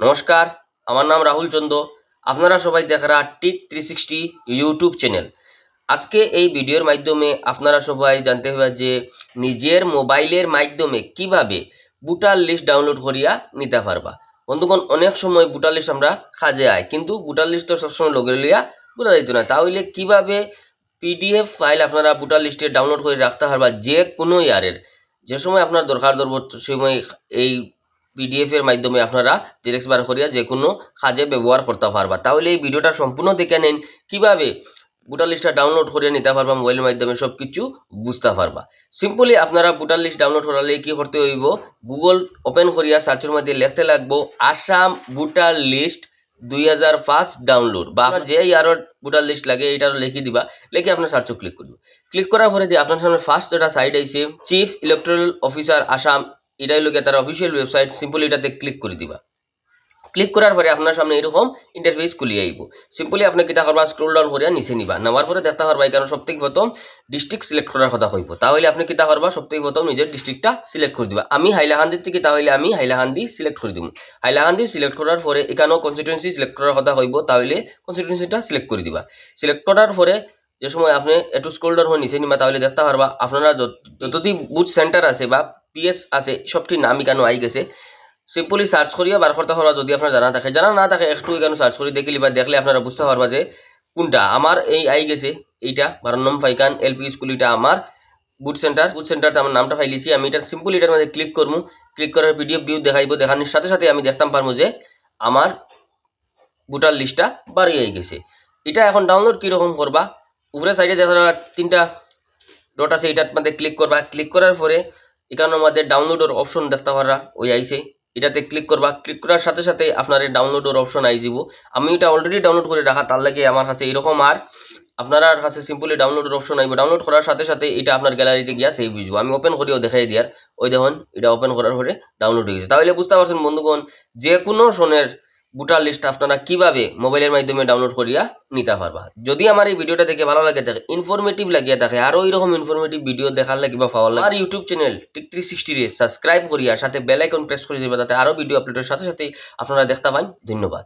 নমস্কার, আমার নাম রাহুল চন্দ। আপনারা সবাই দেখরা টিক 360 ইউটিউব চ্যানেল। আজকে এই ভিডিওর মাধ্যমে আপনারা সবাই জানতে হবে যে নিজের মোবাইলের মাধ্যমে কিভাবে ভোটার লিস্ট ডাউনলোড করিয়া নিতে পারবা। বন্ধুগণ, অনেক সময় ভোটার লিস্ট আমরা কাজে আয়, কিন্তু ভোটার লিস্ট তো সবসময় লগে লইয়া বোঝা যাইতো না। তাহলে কিভাবে পিডিএফ ফাইল আপনারা ভোটার লিস্টে ডাউনলোড করে রাখতে পারবা যে কোনো ইয়ারের, যে সময় আপনার দরকার ধরব সময় এই পিডিএফ এর মাধ্যমে আপনারা জেরক্স বার করিয়া যে কোনো কাজে ব্যবহার করতে পারবা। তাহলে এই ভিডিওটা সম্পূর্ণ দেখে নেন, কিভাবে ভোটার লিস্টটা ডাউনলোড করে নিতে পারবা, মোবাইলের মাধ্যমে সব কিছু বুঝতে পারবা। সিম্পলি আপনারা ভোটার লিস্ট ডাউনলোড করালে কি করতে হইব, গুগল ওপেন করিয়া সার্চের মধ্যে লিখতে লাগবো আসাম ভোটার লিস্ট 2005 ডাউনলোড, বা যে ইয়ারের ভোটার লিস্ট লাগে এটারও লিখে দিবা। লিখে আপনার সার্চও ক্লিক করব। ক্লিক করার পরে দিয়ে আপনার সামনে ফার্স্ট যেটা সাইট আইছে চিফ ইলেকট্রাল অফিসার আসাম, এটাই লোকে তার অফিসিয়াল ওয়েবসাইট। সিম্পলি এটাতে ক্লিক করে দিবা। ক্লিক করার পরে আপনার সামনে এরকম ইন্টারফেস খুলে আইব। সিম্পলি আপনি কিতা করবা, স্ক্রল ডাউন করিয়া নিচে নিবা। নেওয়ার পরে দেখতে পারবা এখানে সবথেকে প্রথম ডিস্ট্রিক্ট সিলেক্ট করার কথা কইব। তাহলে আপনি কিতা করবা, সবথেকে প্রথম নিজের ডিস্ট্রিক্টটা সিলেক্ট করে দিবা। আমি হাইলাকান্দির থেকে, তাহলে আমি হাইলাকান্দি সিলেক্ট করে দিব। হাইলাকান্দি সিলেক্ট করার পরে এখানেও কনস্টিটুয়েন্সি সিলেক্ট করার কথা কইব, তাহলে কনস্টিটুয়েন্সিটা সিলেক্ট করে দিবা। সিলেক্ট করার পরে যে সময় আপনি একটু স্ক্রল ডাউন হয়ে নিচে নিবা, তাহলে দেখতে পারবা আপনারা যতটি বুথ সেন্টার আছে বা পিএস আছে সবটির নাম এখানে আই গেছে। সিম্পলি সার্চ করিয়া বার করতে পারবা। যদি আপনার জানা না থাকে একটু এখানে সার্চ করে দেখে লিবা। দেখলে আপনারা বুঝতে পারবা যে কোনটা আমার এই আই গেছে। এইটা 12 নম্বর ফাইকান এলপি স্কুল, এটা আমার বুথ সেন্টারতে আমার নামটা ফাইলিছি। আমি এটা সিম্পলি এটার মধ্যে ক্লিক করবো। ক্লিক করার পিডিএফ ভিউ দেখাইব। দেখানোর সাথে সাথে আমি দেখতাম পারবো যে আমার ভোটার লিস্টটা বাড়িয়ে গেছে। এটা এখন ডাউনলোড কীরকম করবা, উপরে সাইডে দেখা তিনটা ডট আছে, এটার মধ্যে ক্লিক করবা। ক্লিক করার পরে এখানের মধ্যে ডাউনলোডের অপশন দেখতে পারা ওই আইছে, এটাতে ক্লিক করবা। ক্লিক করার সাথে সাথে আপনার এই ডাউনলোডের অপশন আই দিব। আমি এটা অলরেডি ডাউনলোড করে রাখা, তার লাগে আমার কাছে এরকম। আর আপনার কাছে সিম্পলি ডাউনলোডের অপশন আইব। ডাউনলোড করার সাথে সাথে এটা আপনার গ্যালারিতে গিয়া সেভ হয়ে যাব। আমি ওপেন করিও দেখাই দিয়ার, ওই দেখুন এটা ওপেন করার পরে ডাউনলোড হয়ে গেছে। তাহলে বুঝতে পারছেন বন্ধুগণ, যে কোনো সনের ভোটার লিস্ট আপনারা কিভাবে মোবাইলের মাধ্যমে ডাউনলোড করিয়া নিতে পারবা। যদি আমার এই ভিডিওটা দেখে ভালো লাগে থাকে, ইনফরমেটিভ লাগিয়া থাকে, আরও এরকম ইনফরমেটিভ ভিডিও দেখার লাগে বা পাওয়ার লাগে, আর ইউটিউব চ্যানেল টিক 360 রে সাবস্ক্রাইব করিয়া সাথে বেল আইকন প্রেস করে দিবা, যাতে আরও ভিডিও আপলোডের সাথে সাথে আপনারা দেখতে পান। ধন্যবাদ।